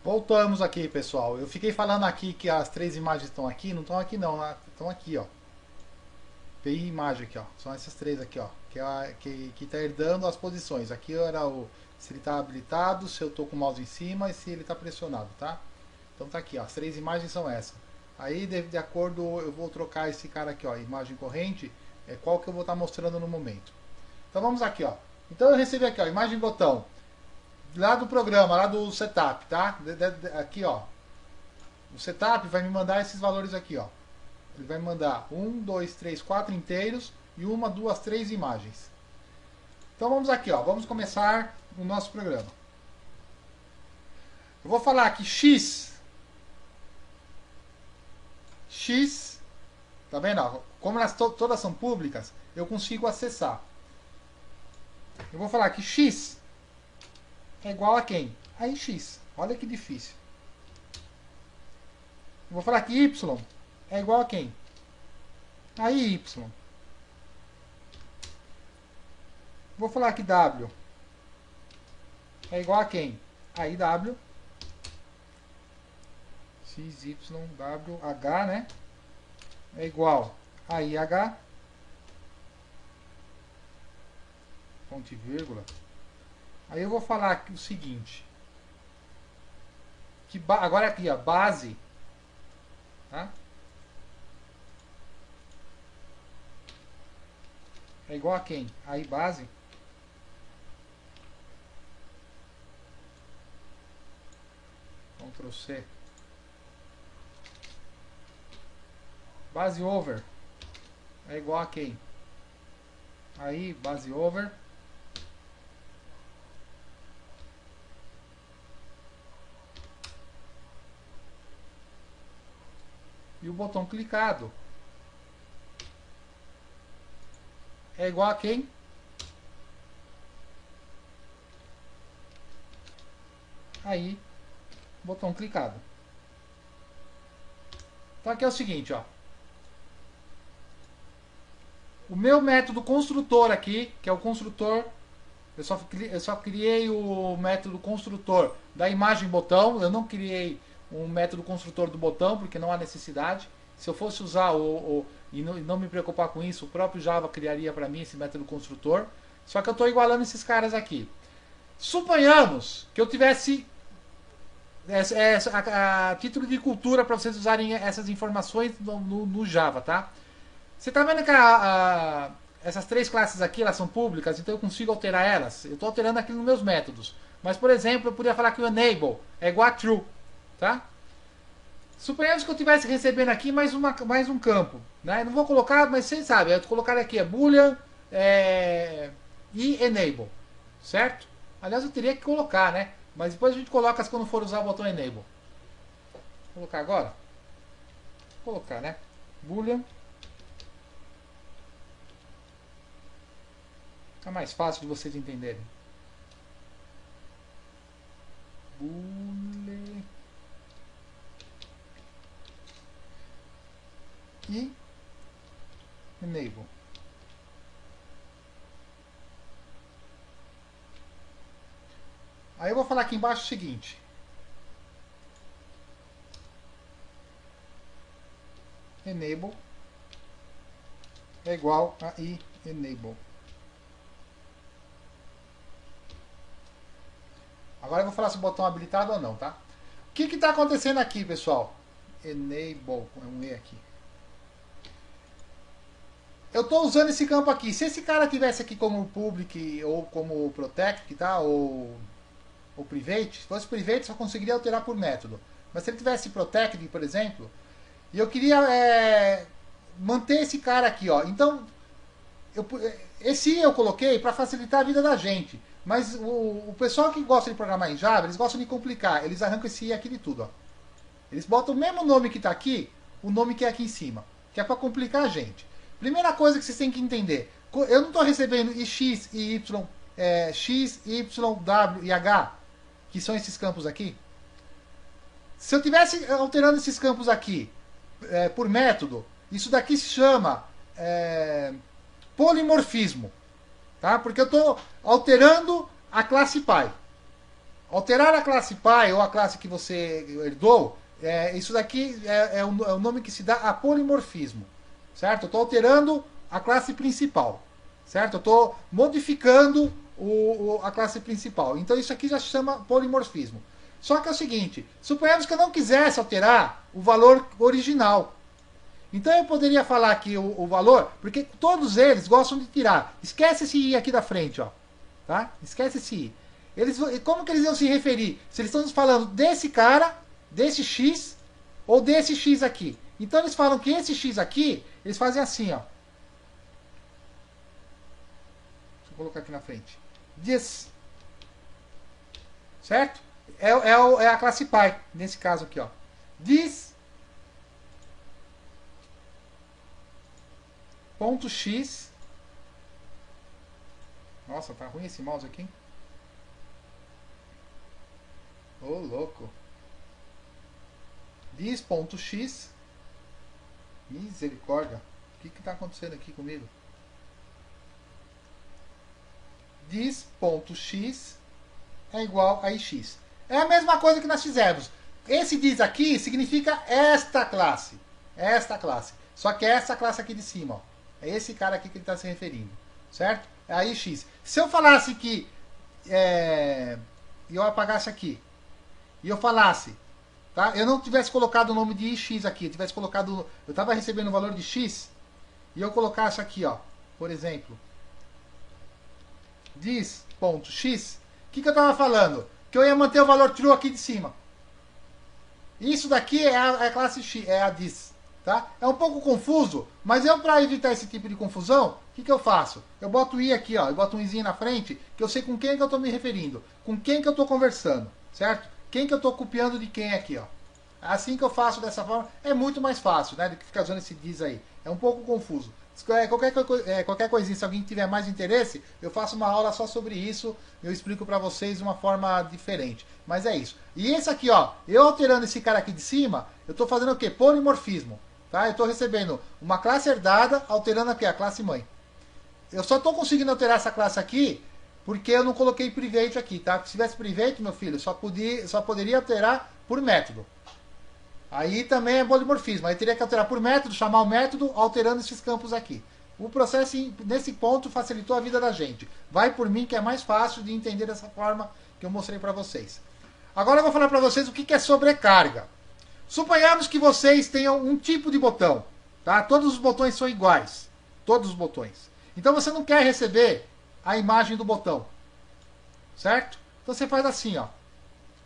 Voltamos aqui, pessoal. Eu fiquei falando aqui que as três imagens estão aqui, não estão aqui não, né? Estão aqui, ó. Tem imagem aqui, ó. São essas três aqui, ó. Que tá herdando as posições. Aqui era o se ele está habilitado, se eu estou com o mouse em cima e se ele está pressionado, tá? Então tá aqui, ó. As três imagens são essas. Aí, de acordo, eu vou trocar esse cara aqui, ó. Imagem corrente, é qual que eu vou estar mostrando no momento. Então vamos aqui, ó. Então eu recebi aqui, ó, imagem botão. Lá do programa, lá do setup, tá? Aqui, ó. O setup vai me mandar esses valores aqui, ó. Ele vai me mandar 1, 2, 3, 4 inteiros e 1, 2, 3 imagens. Então vamos aqui, ó. Vamos começar o nosso programa. Eu vou falar aqui X, tá vendo? Ó? Como elas todas são públicas, eu consigo acessar. Eu vou falar que X é igual a quem? A X. Olha que difícil. Eu vou falar que Y é igual a quem? A Y. Vou falar que W é igual a quem? A IW. X, Y, W, H, né? É igual a IH. Ponto e vírgula. Aí eu vou falar aqui o seguinte. Que agora aqui, a base. Tá? É igual a quem? A I base. Ctrl C. Base over é igual a quem? Aí, base over. E o botão clicado é igual a quem? Aí, botão clicado. Então aqui é o seguinte, ó. O meu método construtor aqui, que é o construtor, eu só criei o método construtor da imagem botão, eu não criei um método construtor do botão, porque não há necessidade. Se eu fosse usar e não me preocupar com isso, o próprio Java criaria para mim esse método construtor. Só que eu estou igualando esses caras aqui. Suponhamos que eu tivesse a título de cultura para vocês usarem essas informações no Java, tá? Você está vendo que essas três classes aqui elas são públicas, então eu consigo alterar elas. Eu estou alterando aqui nos meus métodos. Mas, por exemplo, eu poderia falar que o enable é igual a true, tá? Suponhamos que eu estivesse recebendo aqui mais um campo, né? Eu não vou colocar, mas vocês sabem, eu vou colocar aqui boolean e enable, certo? Aliás, eu teria que colocar, né? Mas depois a gente coloca quando for usar o botão enable. Vou colocar agora? Vou colocar, né? Boolean. Fica mais fácil de vocês entenderem. Boolean. E enable. Aí eu vou falar aqui embaixo o seguinte. Enable é igual a enable. Agora eu vou falar se o botão é habilitado ou não, tá? O que está acontecendo aqui, pessoal? Enable, é um E aqui. Eu estou usando esse campo aqui. Se esse cara tivesse aqui como public ou como protect, tá? Ou private, se fosse private só conseguiria alterar por método. Mas se ele tivesse protect, por exemplo, e eu queria manter esse cara aqui, ó. Então, esse eu coloquei para facilitar a vida da gente. Mas o pessoal que gosta de programar em Java, eles gostam de complicar. Eles arrancam esse I aqui de tudo, ó. Eles botam o mesmo nome que está aqui, o nome que é aqui em cima. Que é para complicar a gente. Primeira coisa que vocês têm que entender. Eu não estou recebendo X, Y, X, Y, W e H, que são esses campos aqui. Se eu estivesse alterando esses campos aqui por método, isso daqui se chama polimorfismo. Tá? Porque eu estou alterando a classe pai. Alterar a classe pai ou a classe que você herdou, isso daqui é o nome que se dá a polimorfismo, certo? Eu estou alterando a classe principal, certo? Eu estou modificando a classe principal. Então isso aqui já se chama polimorfismo. Só que é o seguinte, suponhamos que eu não quisesse alterar o valor original. Então eu poderia falar aqui o valor, porque todos eles gostam de tirar. Esquece esse i aqui da frente, ó. Tá? Esquece esse i. Como que eles iam se referir? Se eles estão falando desse cara, desse x, ou desse x aqui. Então eles falam que esse x aqui, eles fazem assim, ó. Deixa eu colocar aqui na frente. This. Certo? É a classe pi, nesse caso aqui, ó. This ponto x. Nossa, tá ruim esse mouse aqui. Ô, louco. This ponto x. Misericórdia. O que está acontecendo aqui comigo? This ponto x é igual a ix. É a mesma coisa que nós fizemos. Esse this aqui significa esta classe. Esta classe. Só que é essa classe aqui de cima, ó. É esse cara aqui que ele está se referindo. Certo? É a ix. Se eu falasse que... eu apagasse aqui. E eu falasse... Tá? Eu não tivesse colocado o nome de ix aqui. Eu tivesse colocado... Eu estava recebendo o valor de x. E eu colocasse aqui, ó. Por exemplo... This.x. O que eu estava falando? Que eu ia manter o valor true aqui de cima. Isso daqui é a classe x. É a this. Tá? É um pouco confuso, mas eu, para evitar esse tipo de confusão, o que eu faço? Eu boto o i aqui, ó, eu boto um izinho na frente, que eu sei com quem que eu estou me referindo, com quem que eu estou conversando, certo? Quem que eu estou copiando de quem aqui, ó. Assim que eu faço dessa forma, é muito mais fácil, né, do que ficar usando esse this aí. É um pouco confuso. Qualquer coisinha, se alguém tiver mais interesse, eu faço uma aula só sobre isso, eu explico para vocês de uma forma diferente. Mas é isso. E esse aqui, ó, eu alterando esse cara aqui de cima, eu estou fazendo o quê? Polimorfismo. Tá? Eu estou recebendo uma classe herdada, alterando aqui a classe mãe. Eu só estou conseguindo alterar essa classe aqui porque eu não coloquei private aqui, tá? Se tivesse private, meu filho, só poderia alterar por método. Aí também é polimorfismo. Aí teria que alterar por método, chamar o método, alterando esses campos aqui. O processo, nesse ponto, facilitou a vida da gente. Vai por mim, que é mais fácil de entender dessa forma que eu mostrei para vocês. Agora eu vou falar para vocês o que é sobrecarga. Suponhamos que vocês tenham um tipo de botão. Tá? Todos os botões são iguais. Todos os botões. Então você não quer receber a imagem do botão. Certo? Então você faz assim, ó.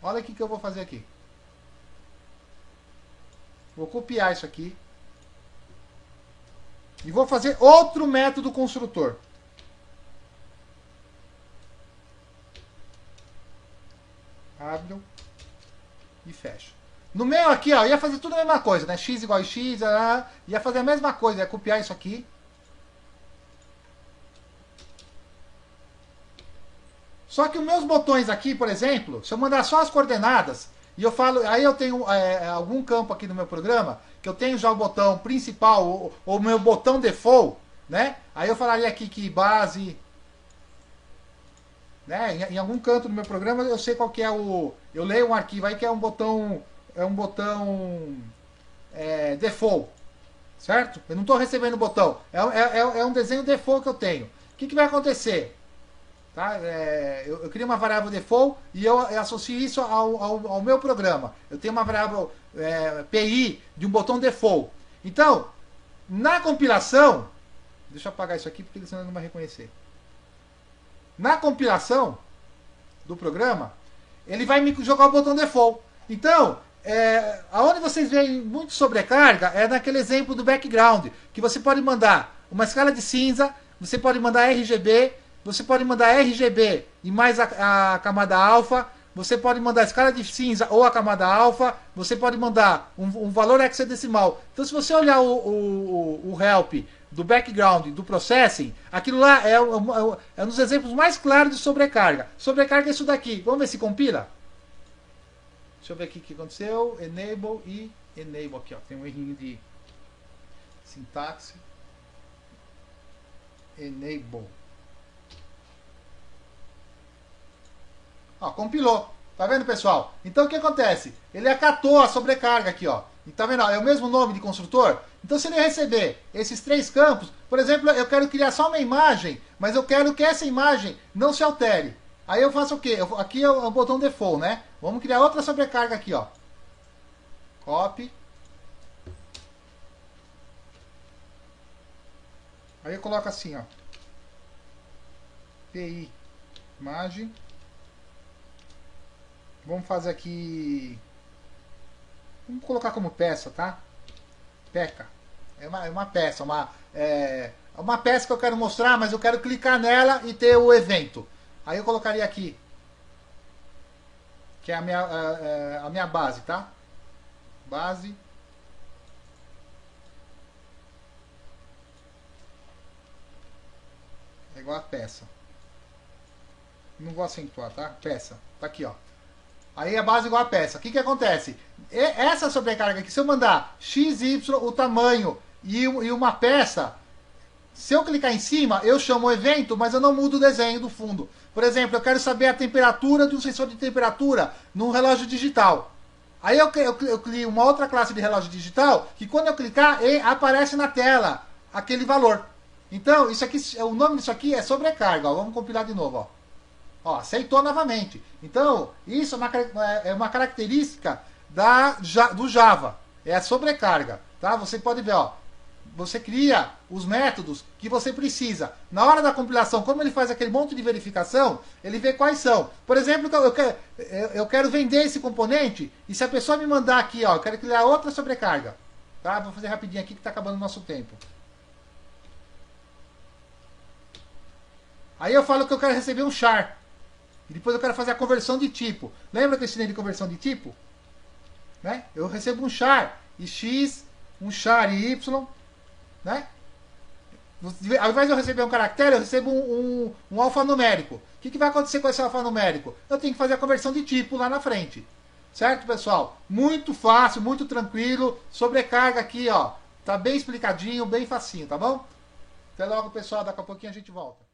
Olha o que eu vou fazer aqui. Vou copiar isso aqui. E vou fazer outro método construtor. Abro e fecho. No meio aqui, ó, ia fazer tudo a mesma coisa, né? X igual a x, ia fazer a mesma coisa, ia copiar isso aqui. Só que os meus botões aqui, por exemplo, se eu mandar só as coordenadas, e eu falo, aí eu tenho algum campo aqui no meu programa, que eu tenho já o botão principal, ou o meu botão default, né? Aí eu falaria aqui que base... Né? Em algum canto do meu programa eu sei qual que é o... Eu leio um arquivo aí que é um botão... default, certo? Eu não estou recebendo o botão. É um desenho default que eu tenho. O que vai acontecer? Tá? Eu crio uma variável default e eu associo isso ao meu programa. Eu tenho uma variável PI de um botão default. Então, na compilação... Deixa eu apagar isso aqui porque senão ele não vai reconhecer. Na compilação do programa, ele vai me jogar o botão default. Então, aonde vocês veem muito sobrecarga é naquele exemplo do background, que você pode mandar uma escala de cinza, você pode mandar RGB, você pode mandar RGB e mais a camada alfa, você pode mandar a escala de cinza ou a camada alfa, você pode mandar um valor hexadecimal. Então, se você olhar o help do background, do processing, aquilo lá é um dos exemplos mais claros de sobrecarga. Sobrecarga é isso daqui. Vamos ver se compila? Deixa eu ver aqui o que aconteceu. Enable e enable aqui, ó. Tem um errinho de sintaxe. Enable. Ó, compilou. Tá vendo, pessoal? Então o que acontece? Ele acatou a sobrecarga aqui, ó. E tá vendo? Ó, é o mesmo nome de construtor. Então se ele receber esses 3 campos, por exemplo, eu quero criar só uma imagem, mas eu quero que essa imagem não se altere. Aí eu faço o quê? Aqui é o botão default, né? Vamos criar outra sobrecarga aqui, ó. Copy. Aí eu coloco assim, ó. PI imagem. Vamos fazer aqui. Vamos colocar como peça, tá? Peca. É uma peça, uma peça que eu quero mostrar, mas eu quero clicar nela e ter o evento. Aí eu colocaria aqui, que é a minha base, tá? Base. É igual a peça. Não vou acentuar, tá? Peça. Tá aqui, ó. Aí a base é igual a peça. O que acontece? Essa sobrecarga aqui, se eu mandar XY, o tamanho e uma peça, se eu clicar em cima, eu chamo o evento, mas eu não mudo o desenho do fundo. Por exemplo, eu quero saber a temperatura de um sensor de temperatura num relógio digital. Aí eu crio uma outra classe de relógio digital, que quando eu clicar, aparece na tela aquele valor. Então, isso aqui, o nome disso aqui é sobrecarga. Ó. Vamos compilar de novo, ó. Ó, aceitou novamente. Então, isso é uma característica do Java. É a sobrecarga. Tá? Você pode ver, ó. Você cria os métodos que você precisa. Na hora da compilação, como ele faz aquele monte de verificação, ele vê quais são. Por exemplo, eu quero vender esse componente, e se a pessoa me mandar aqui, ó, eu quero criar outra sobrecarga. Tá? Vou fazer rapidinho aqui que está acabando o nosso tempo. Aí eu falo que eu quero receber um char. E depois eu quero fazer a conversão de tipo. Lembra que eu ensinei de conversão de tipo? Né? Eu recebo um char e x, um char e y, né? Ao invés de eu receber um caractere, eu recebo um alfanumérico. O que vai acontecer com esse alfanumérico? Eu tenho que fazer a conversão de tipo lá na frente. Certo, pessoal? Muito fácil, muito tranquilo. Sobrecarga aqui, ó. Tá bem explicadinho, bem facinho, tá bom? Até logo, pessoal. Daqui a pouquinho a gente volta.